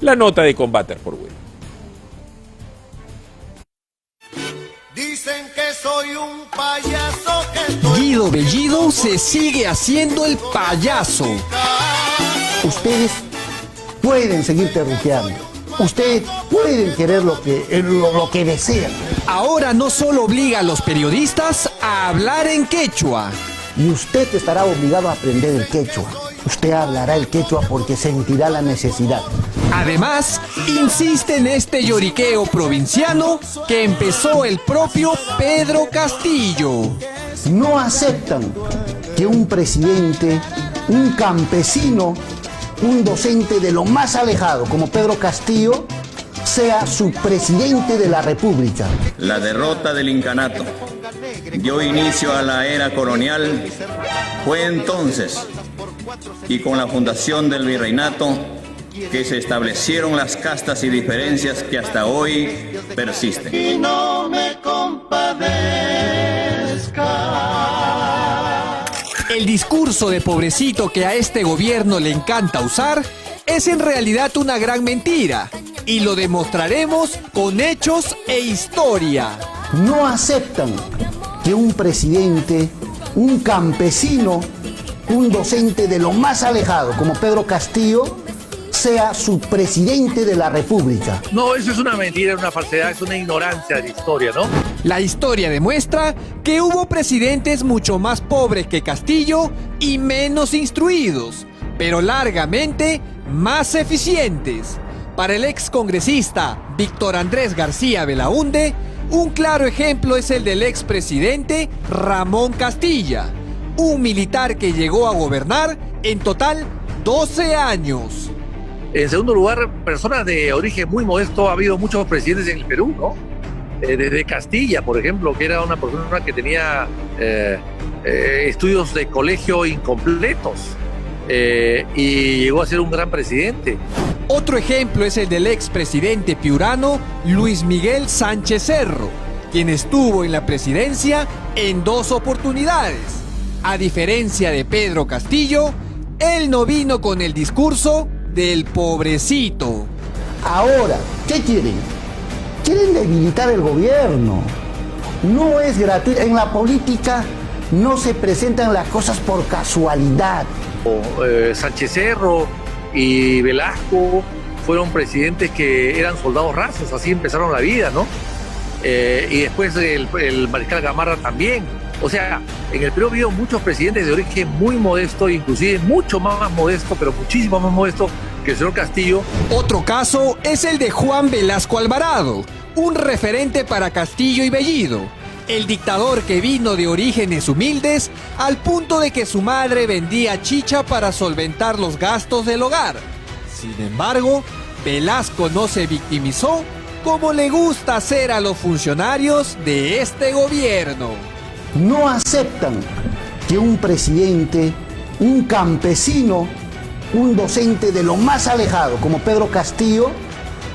La nota de Combater por Win. Dicen que soy un payaso que estoy... Guido Bellido se sigue haciendo el payaso. Ustedes pueden seguir terruqueando. Ustedes pueden querer lo que desean. Ahora no solo obliga a los periodistas a hablar en quechua. Y usted estará obligado a aprender el quechua. Usted hablará el quechua porque sentirá la necesidad. Además, insiste en este lloriqueo provinciano que empezó el propio Pedro Castillo. No aceptan que un presidente, un campesino, un docente de lo más alejado como Pedro Castillo sea su presidente de la República. La derrota del incanato dio inicio a la era colonial. Fue entonces, y con la fundación del virreinato, que se establecieron las castas y diferencias que hasta hoy persisten. Y no me compadezca. El discurso de pobrecito que a este gobierno le encanta usar es en realidad una gran mentira. Y lo demostraremos con hechos e historia. No aceptan que un presidente, un campesino, un docente de lo más alejado como Pedro Castillo sea su presidente de la República. No, eso es una mentira, una falsedad, es una ignorancia de la historia, ¿no? La historia demuestra que hubo presidentes mucho más pobres que Castillo y menos instruidos, pero largamente más eficientes. Para el excongresista Víctor Andrés García Belaúnde, un claro ejemplo es el del expresidente Ramón Castilla, un militar que llegó a gobernar en total 12 años. En segundo lugar, personas de origen muy modesto, ha habido muchos presidentes en el Perú, ¿no? Desde Castilla, por ejemplo, que era una persona que tenía estudios de colegio incompletos y llegó a ser un gran presidente. Otro ejemplo es el del expresidente piurano Luis Miguel Sánchez Cerro, quien estuvo en la presidencia en 2 oportunidades. A diferencia de Pedro Castillo, él no vino con el discurso del pobrecito. Ahora, ¿qué quieren? Quieren debilitar el gobierno. No es gratuito. En la política no se presentan las cosas por casualidad. Sánchez Cerro y Velasco fueron presidentes que eran soldados rasos, así empezaron la vida, ¿no? Y después el mariscal Gamarra también. O sea, en el Perú ha habido muchos presidentes de origen muy modesto, inclusive mucho más modesto, pero muchísimo más modesto que el señor Castillo. Otro caso es el de Juan Velasco Alvarado, un referente para Castillo y Bellido. El dictador que vino de orígenes humildes al punto de que su madre vendía chicha para solventar los gastos del hogar. Sin embargo, Velasco no se victimizó como le gusta hacer a los funcionarios de este gobierno. No aceptan que un presidente, un campesino, un docente de lo más alejado como Pedro Castillo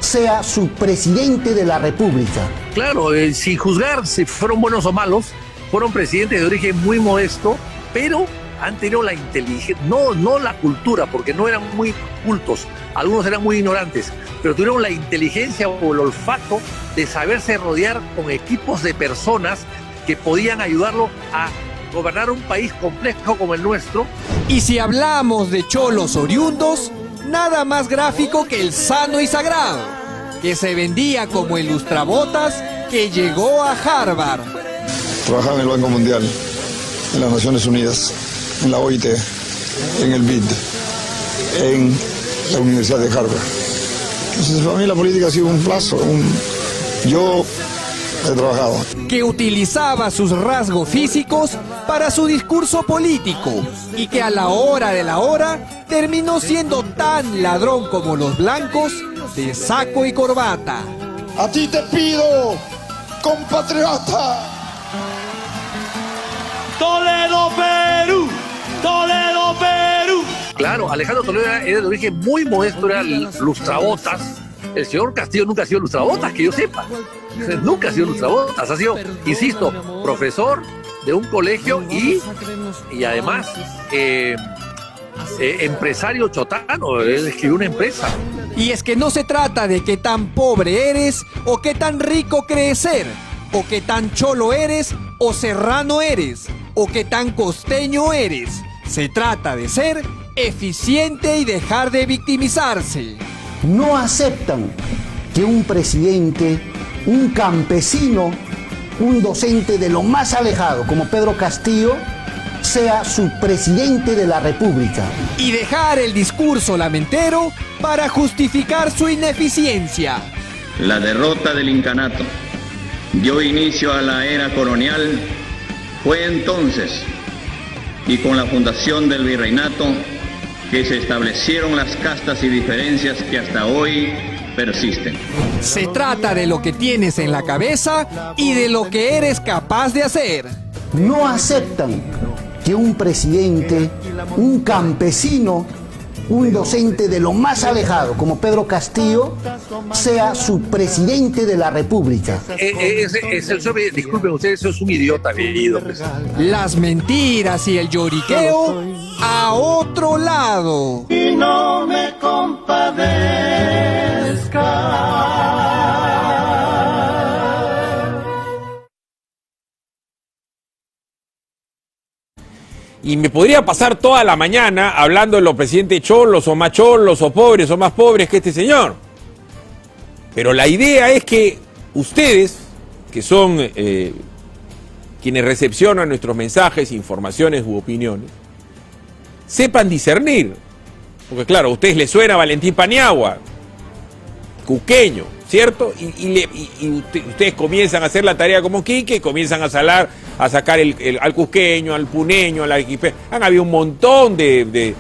sea su presidente de la República. Claro, sin juzgar si fueron buenos o malos, fueron presidentes de origen muy modesto, pero han tenido la inteligencia, no la cultura, porque no eran muy cultos, algunos eran muy ignorantes, pero tuvieron la inteligencia o el olfato de saberse rodear con equipos de personas que podían ayudarlo a gobernar un país complejo como el nuestro. Y si hablamos de cholos oriundos, nada más gráfico que el sano y sagrado, que se vendía como el lustrabotas que llegó a Harvard. Trabajaba en el Banco Mundial, en las Naciones Unidas, en la OIT, en el BID, en la Universidad de Harvard. Entonces, para mí la política ha sido un plazo. Yo he trabajado. Que utilizaba sus rasgos físicos para su discurso político y que a la hora de la hora terminó siendo tan ladrón como los blancos de saco y corbata. A ti te pido, compatriota. Toledo, Perú. Toledo, Perú. Claro, Alejandro Toledo era de origen muy modesto, era lustrabotas. El señor Castillo nunca ha sido lustrabotas, que yo sepa. Nunca ha sido lustrabotas, ha sido, insisto, profesor de un colegio y además empresario chotano, él escribió una empresa. Y es que no se trata de qué tan pobre eres o qué tan rico crees ser, o qué tan cholo eres o serrano eres, o qué tan costeño eres. Se trata de ser eficiente y dejar de victimizarse. No aceptan que un presidente, un campesino, un docente de lo más alejado como Pedro Castillo sea su presidente de la República. Y dejar el discurso lamentero para justificar su ineficiencia. La derrota del incanato dio inicio a la era colonial. Fue entonces, y con la fundación del virreinato, que se establecieron las castas y diferencias que hasta hoy persisten. Se trata de lo que tienes en la cabeza y de lo que eres capaz de hacer. No aceptan que un presidente, un campesino, un docente de lo más alejado como Pedro Castillo sea su presidente de la República. Disculpen ustedes, eso es un idiota leído. Pues. Las mentiras y el lloriqueo a otro lado. Y no me compadezca. Y me podría pasar toda la mañana hablando de los presidentes cholos o más cholos o pobres o más pobres que este señor. Pero la idea es que ustedes, que son quienes recepcionan nuestros mensajes, informaciones u opiniones, sepan discernir. Porque claro, a ustedes les suena Valentín Paniagua, cusqueño, ¿cierto? Y ustedes comienzan a hacer la tarea como Quique, comienzan a sacar al cusqueño, al puneño, al arequipeño. Han habido un montón de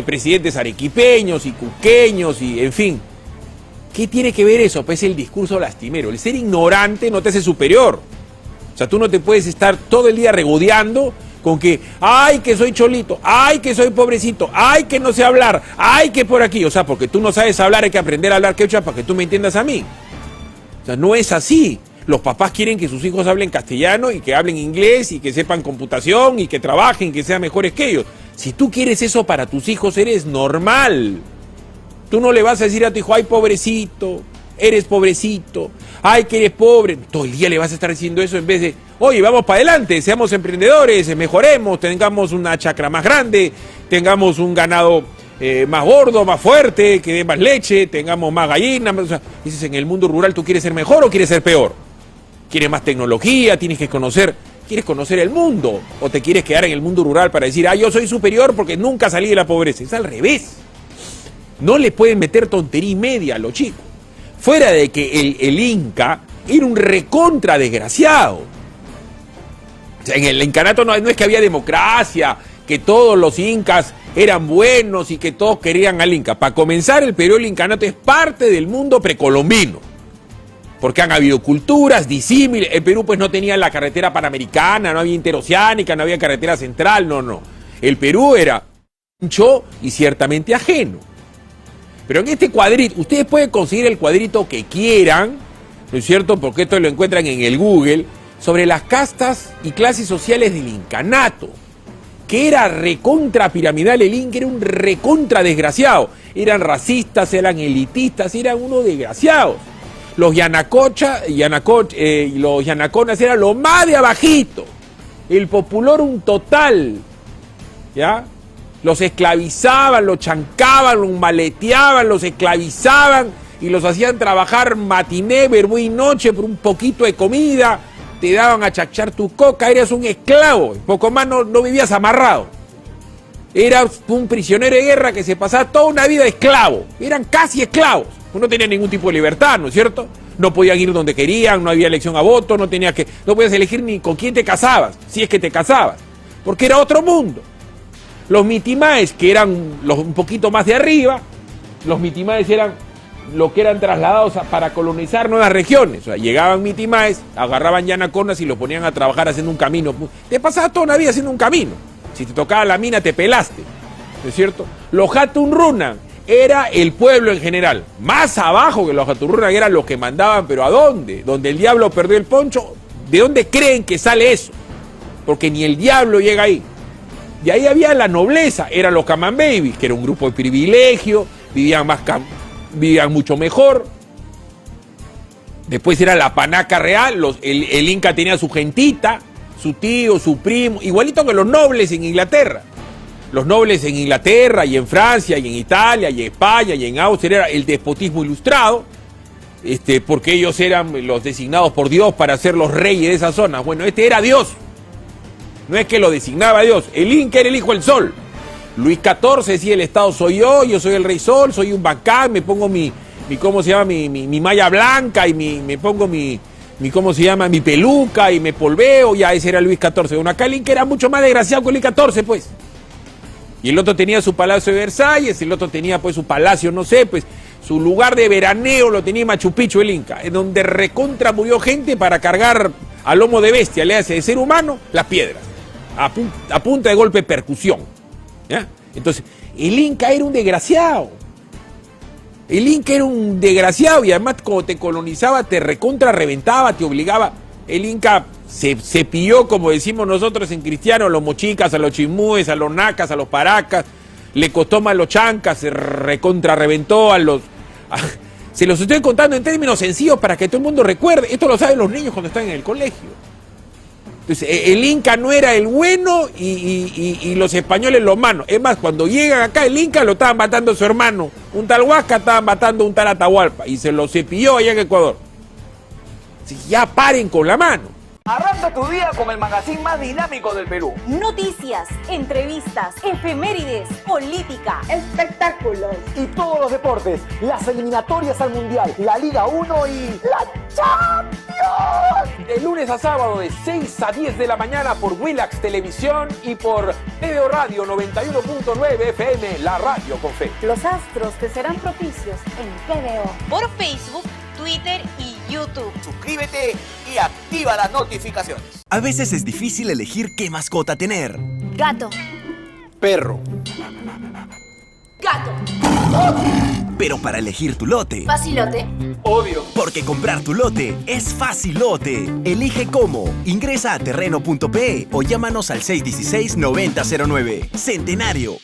presidentes arequipeños y cusqueños y en fin. ¿Qué tiene que ver eso? Pues el discurso lastimero. El ser ignorante no te hace superior. O sea, tú no te puedes estar todo el día regodeando con que, ay, que soy cholito, ay, que soy pobrecito, ay, que no sé hablar, ay, que por aquí. O sea, porque tú no sabes hablar, hay que aprender a hablar quechua para que tú me entiendas a mí. O sea, no es así. Los papás quieren que sus hijos hablen castellano y que hablen inglés y que sepan computación y que trabajen, que sean mejores que ellos. Si tú quieres eso para tus hijos, eres normal. Tú no le vas a decir a tu hijo, ay, pobrecito, eres pobrecito, ay, que eres pobre. Todo el día le vas a estar diciendo eso en vez de, oye, vamos para adelante, seamos emprendedores, mejoremos, tengamos una chacra más grande, tengamos un ganado más gordo, más fuerte, que dé más leche, tengamos más gallinas. O sea, dices, en el mundo rural, ¿tú quieres ser mejor o quieres ser peor? ¿Quieres más tecnología? ¿Quieres conocer el mundo? ¿O te quieres quedar en el mundo rural para decir, yo soy superior porque nunca salí de la pobreza? Es al revés. No le pueden meter tontería y media a los chicos. Fuera de que el Inca era un recontra desgraciado. O sea, en el incanato no es que había democracia, que todos los incas eran buenos y que todos querían al Inca. Para comenzar, el Perú, el incanato es parte del mundo precolombino. Porque han habido culturas disímiles. El Perú pues no tenía la carretera panamericana, no había interoceánica, no había carretera central, no. El Perú era ancho y ciertamente ajeno. Pero en este cuadrito, ustedes pueden conseguir el cuadrito que quieran, ¿no es cierto? Porque esto lo encuentran en el Google, sobre las castas y clases sociales del incanato, que era recontra piramidal. El Inca era un recontra desgraciado. Eran racistas, eran elitistas, eran unos desgraciados. Los yanaconas eran lo más de abajito. El populorum total, ¿ya? Los esclavizaban, los chancaban, los maleteaban, los esclavizaban y los hacían trabajar matiné, verbo y noche por un poquito de comida. Te daban a chachar tu coca, eras un esclavo. Poco más no vivías amarrado. Eras un prisionero de guerra que se pasaba toda una vida esclavo. Eran casi esclavos. No tenían ningún tipo de libertad, ¿no es cierto? No podían ir donde querían, no había elección a voto, no podías elegir ni con quién te casabas, si es que te casabas. Porque era otro mundo. Los mitimaes, que eran un poquito más de arriba, los mitimaes eran los que eran trasladados para colonizar nuevas regiones. O sea, llegaban mitimaes, agarraban yanaconas y los ponían a trabajar haciendo un camino. Te pasabas toda una vida haciendo un camino. Si te tocaba la mina, te pelaste. ¿No es cierto? Los Hatunrunan era el pueblo en general. Más abajo que los Hatunrunan eran los que mandaban, pero ¿a dónde? Donde el diablo perdió el poncho. ¿De dónde creen que sale eso? Porque ni el diablo llega ahí. Y ahí había la nobleza, eran los Camambebis, que era un grupo de privilegio, vivían más vivían mucho mejor. Después era la panaca real, el Inca tenía su gentita, su tío, su primo, igualito que los nobles en Inglaterra. Los nobles en Inglaterra y en Francia y en Italia y en España y en Austria era el despotismo ilustrado, porque ellos eran los designados por Dios para ser los reyes de esa zona. Bueno, este era Dios, no es que lo designaba Dios, el Inca era el hijo del sol. Luis XIV decía, el Estado soy yo soy el rey sol, soy un bacán, me pongo mi ¿cómo se llama? Mi malla blanca y me pongo ¿cómo se llama? Mi peluca y me polveo, ya ese era Luis XIV. Bueno, acá el Inca era mucho más desgraciado que Luis XIV, pues. Y el otro tenía su palacio de Versalles, el otro tenía pues su palacio, no sé, pues su lugar de veraneo lo tenía en Machu Picchu el Inca, en donde recontra murió gente para cargar a lomo de bestia, le hace de ser humano, las piedras, a punta de golpe de percusión. ¿Ya? Entonces, el Inca era un desgraciado. El Inca era un desgraciado y además cuando te colonizaba te recontra reventaba, te obligaba. El Inca se pilló, como decimos nosotros en cristiano, a los mochicas, a los chismúes, a los nacas, a los paracas, le costó más a los chancas, se recontra reventó se los estoy contando en términos sencillos para que todo el mundo recuerde. Esto lo saben los niños cuando están en el colegio. Entonces, el Inca no era el bueno y los españoles los malos. Es más, cuando llegan acá, el Inca lo estaban matando a su hermano. Un tal Huasca estaban matando a un tal Atahualpa y se lo cepilló allá en Ecuador. Así, ya paren con la mano. Arranca tu día con el magazine más dinámico del Perú. Noticias, entrevistas, efemérides, política, Espectáculos y todos los deportes, las eliminatorias al Mundial, la Liga 1 y la Champions. De lunes a sábado de 6 a 10 de la mañana por Willax Televisión y por TVO Radio 91.9 FM, la radio con fe. los astros te serán propicios en TVO. Por Facebook, Twitter y YouTube. Suscríbete y activa las notificaciones. A veces es difícil elegir qué mascota tener. Gato. Perro. Gato. Pero para elegir tu lote, Facilote. Obvio. porque comprar tu lote es facilote. Elige cómo. Ingresa a terreno.pe o llámanos al 616-9009. Centenario.